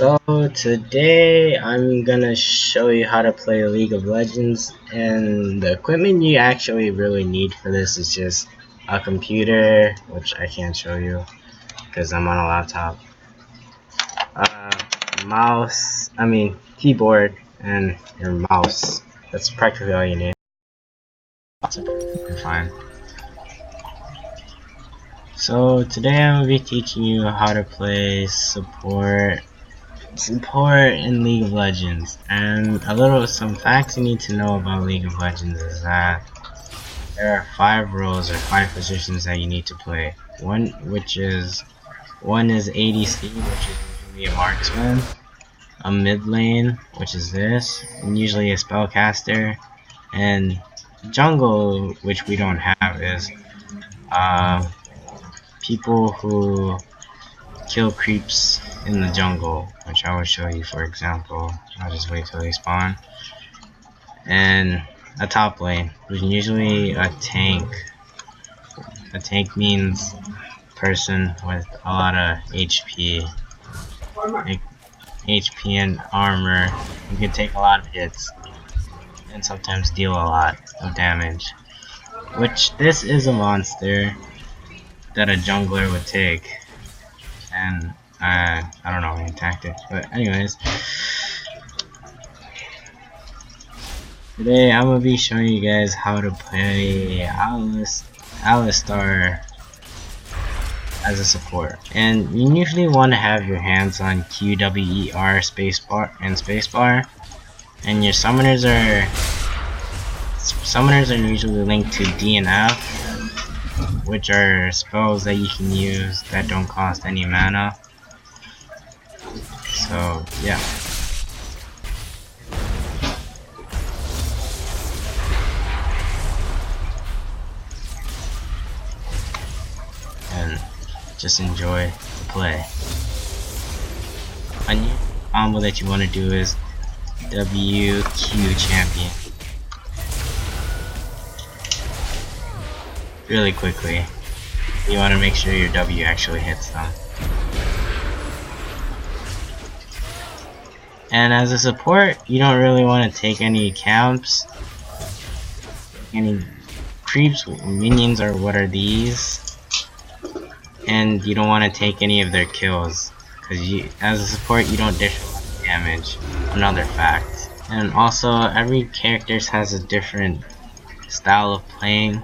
So today I'm gonna show you how to play League of Legends, and the equipment you actually really need for this is just a computer, which I can't show you because I'm on a laptop, keyboard, and your mouse. That's practically all you need. You're fine. So today I'm gonna be teaching you how to play support in League of Legends, and some facts you need to know about League of Legends is that there are 5 roles or 5 positions that you need to play. One is ADC, which is usually a marksman, a mid lane, which is this, and usually a spellcaster, and jungle, which we don't have, is people who kill creeps in the jungle, which I will show you. For example, I'll just wait till they spawn. And a top lane, which is usually a tank. A tank means person with a lot of HP. Like HP and armor. You can take a lot of hits and sometimes deal a lot of damage. Which this is a monster that a jungler would take. And I don't know any tactics, but anyways, today I'm gonna be showing you guys how to play Alistar as a support. And you usually want to have your hands on QWER spacebar and spacebar, and your summoners are usually linked to D and F, which are spells that you can use that don't cost any mana. So yeah. And just enjoy the play. A new combo that you want to do is WQ champion. Really quickly, you want to make sure your W actually hits them. And as a support, you don't really want to take any camps, any creeps, minions, or what are these, and you don't want to take any of their kills, because as a support you don't dish a lot of damage. Another fact. And also, every character has a different style of playing.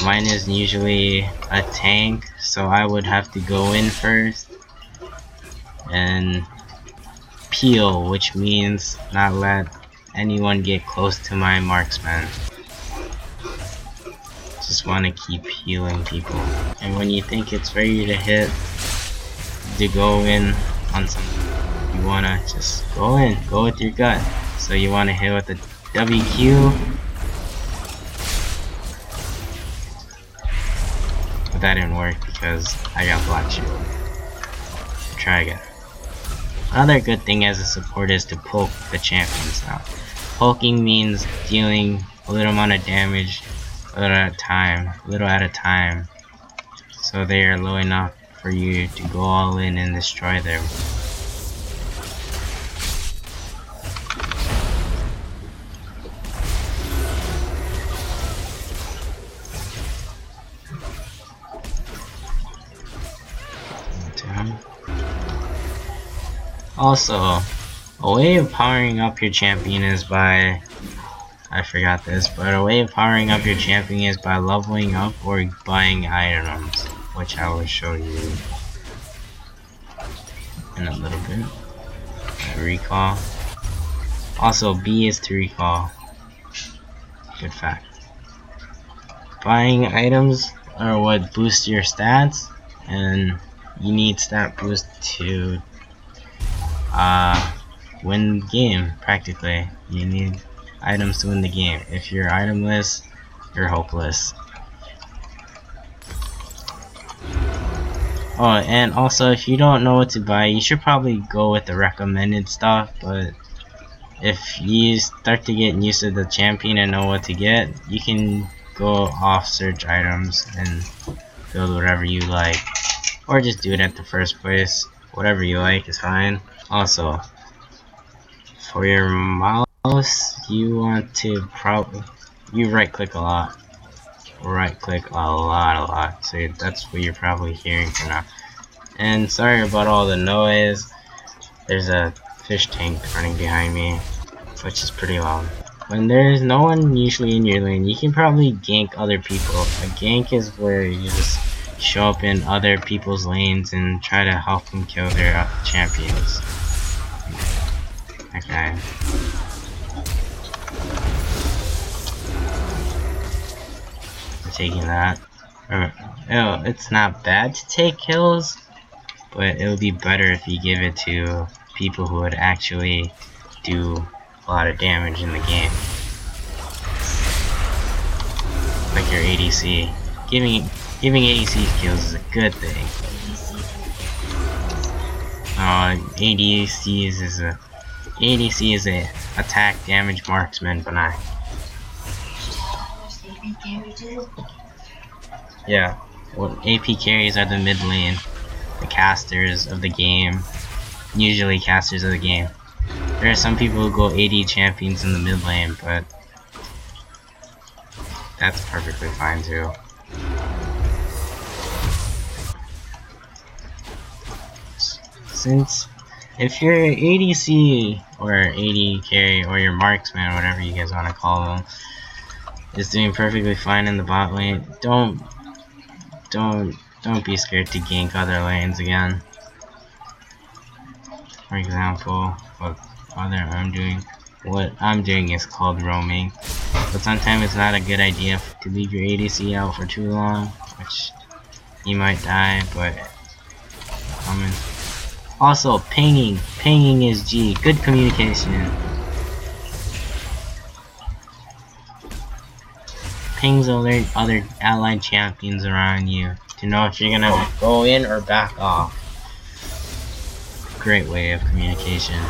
Mine is usually a tank, so I would have to go in first and peel, which means not let anyone get close to my marksman. Just want to keep healing people. And when you think it's ready to hit, to go in on something, you want to just go in, go with your gut. So you want to hit with the WQ. But that didn't work because I got black shield. Try again. Another good thing as a support is to poke the champions now. Poking means dealing a little amount of damage a little at a time, so they are low enough for you to go all in and destroy them. Also, a way of powering up your champion is by, I forgot this, but a way of powering up your champion is by leveling up or buying items, which I will show you in a little bit. Recall. Also, B is to recall. Good fact. Buying items are what boost your stats, and you need stat boost to win the game. Practically, you need items to win the game. If you're itemless, you're hopeless. Oh, and also, if you don't know what to buy, you should probably go with the recommended stuff, but if you start to get used to the champion and know what to get, you can go off search items and build whatever you like, or just do it at the first place. Whatever you like is fine. Also, for your mouse, you want to you right click a lot. Right click a lot. So that's what you're probably hearing for now. And sorry about all the noise. There's a fish tank running behind me, which is pretty loud. When there's no one usually in your lane, you can probably gank other people. A gank is where you just show up in other people's lanes and try to help them kill their champions. Okay. I'm taking that. Oh, it's not bad to take kills, but it would be better if you give it to people who would actually do a lot of damage in the game. Like your ADC. Giving ADC kills is a good thing. ADC is a attack damage marksman, but not. Yeah. Well, AP carries are the mid lane, the casters of the game. Usually casters of the game. There are some people who go AD champions in the mid lane, but that's perfectly fine too. Since if your ADC or AD carry or your marksman, whatever you guys want to call them, is doing perfectly fine in the bot lane, don't be scared to gank other lanes again. For example, what I'm doing is called roaming, but sometimes it's not a good idea to leave your ADC out for too long, which you might die, but also pinging is G, good communication. Pings alert other allied champions around you to know if you're gonna go in or back off. Great way of communication.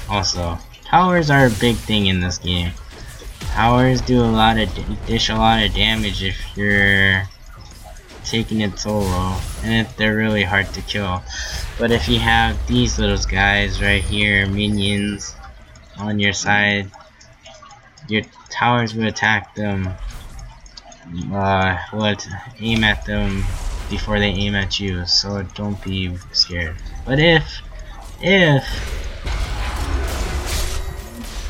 Also, towers are a big thing in this game. Towers dish a lot of damage if you're taking it solo, and if they're really hard to kill. But if you have these little guys right here, minions on your side, your towers will attack them, will aim at them before they aim at you, so don't be scared. But if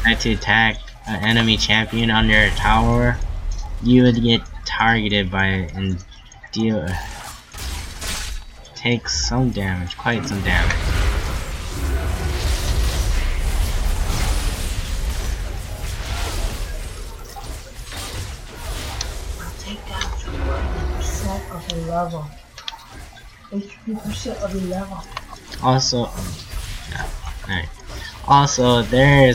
try to attack an enemy champion under a tower, you would get targeted by it and take some damage, quite some damage. Take down 40% of the level. 80% of the level. Also, alright. Also, there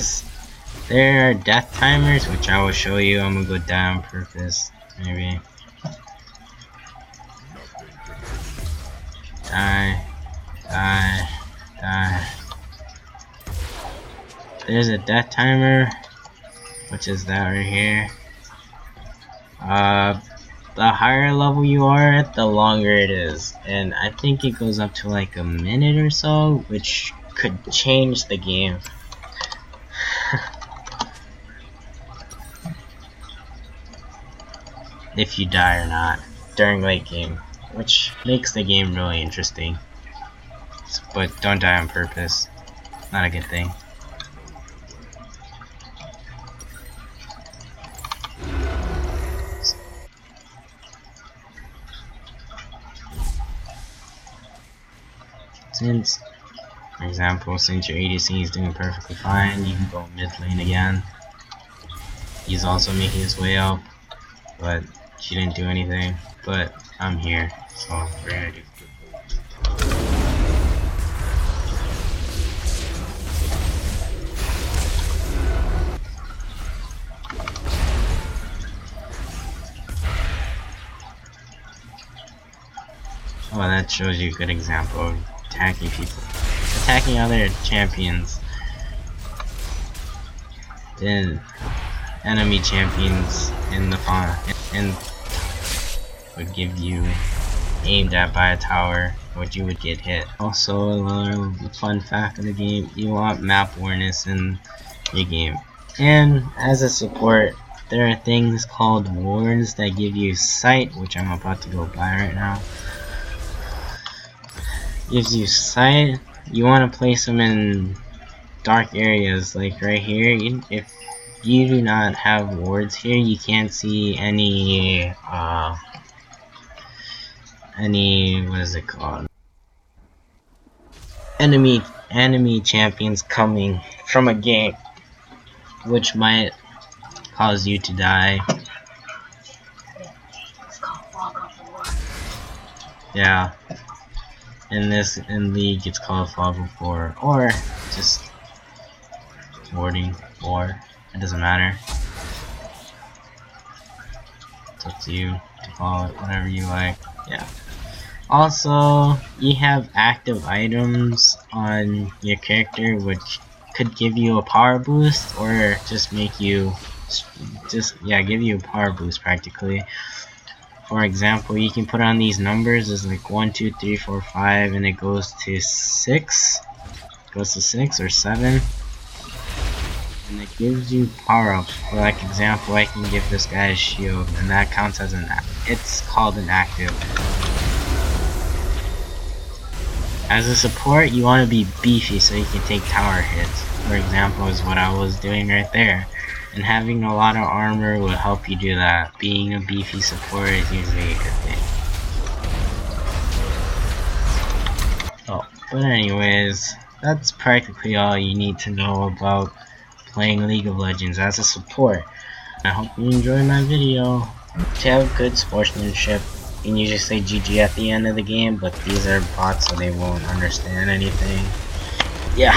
are death timers, which I will show you. I'm gonna go down on purpose, maybe. Die. There's a death timer, which is that right here. The higher level you are at, the longer it is, and I think it goes up to like a minute or so, which could change the game. If you die or not during late game, which makes the game really interesting. But don't die on purpose. Not a good thing. Since, for example, since your ADC is doing perfectly fine, you can go mid lane again. He's also making his way up, but she didn't do anything. But I'm here, so we're gonna do. Oh, that shows you a good example of attacking people. Attacking other champions. Then enemy champions in the fauna and would give you aimed at by a tower, which you would get hit. Also, another fun fact of the game, you want map awareness in your game. And as a support, there are things called wards that give you sight, which I'm about to go buy right now. Gives you sight. You want to place them in dark areas, like right here. If you do not have wards here, you can't see any what is it called? Enemy champions coming from a game, which might cause you to die. It's called Fog of War. Yeah. In League it's called Fog of War, or just warding war. It doesn't matter. It's up to you to call it whatever you like. Yeah. Also, you have active items on your character which could give you a power boost or just make you give you a power boost practically. For example, you can put on these numbers as like 1, 2, 3, 4, 5, and it goes to 6. It goes to 6 or 7. And it gives you power-ups. For like example, I can give this guy a shield, and that counts as it's called an active. As a support, you want to be beefy so you can take tower hits. For example, is what I was doing right there. And having a lot of armor will help you do that. Being a beefy support is usually a good thing. Oh, but anyways, that's practically all you need to know about playing League of Legends as a support. I hope you enjoyed my video. To have good sportsmanship, you can usually say GG at the end of the game, but these are bots so they won't understand anything. Yeah.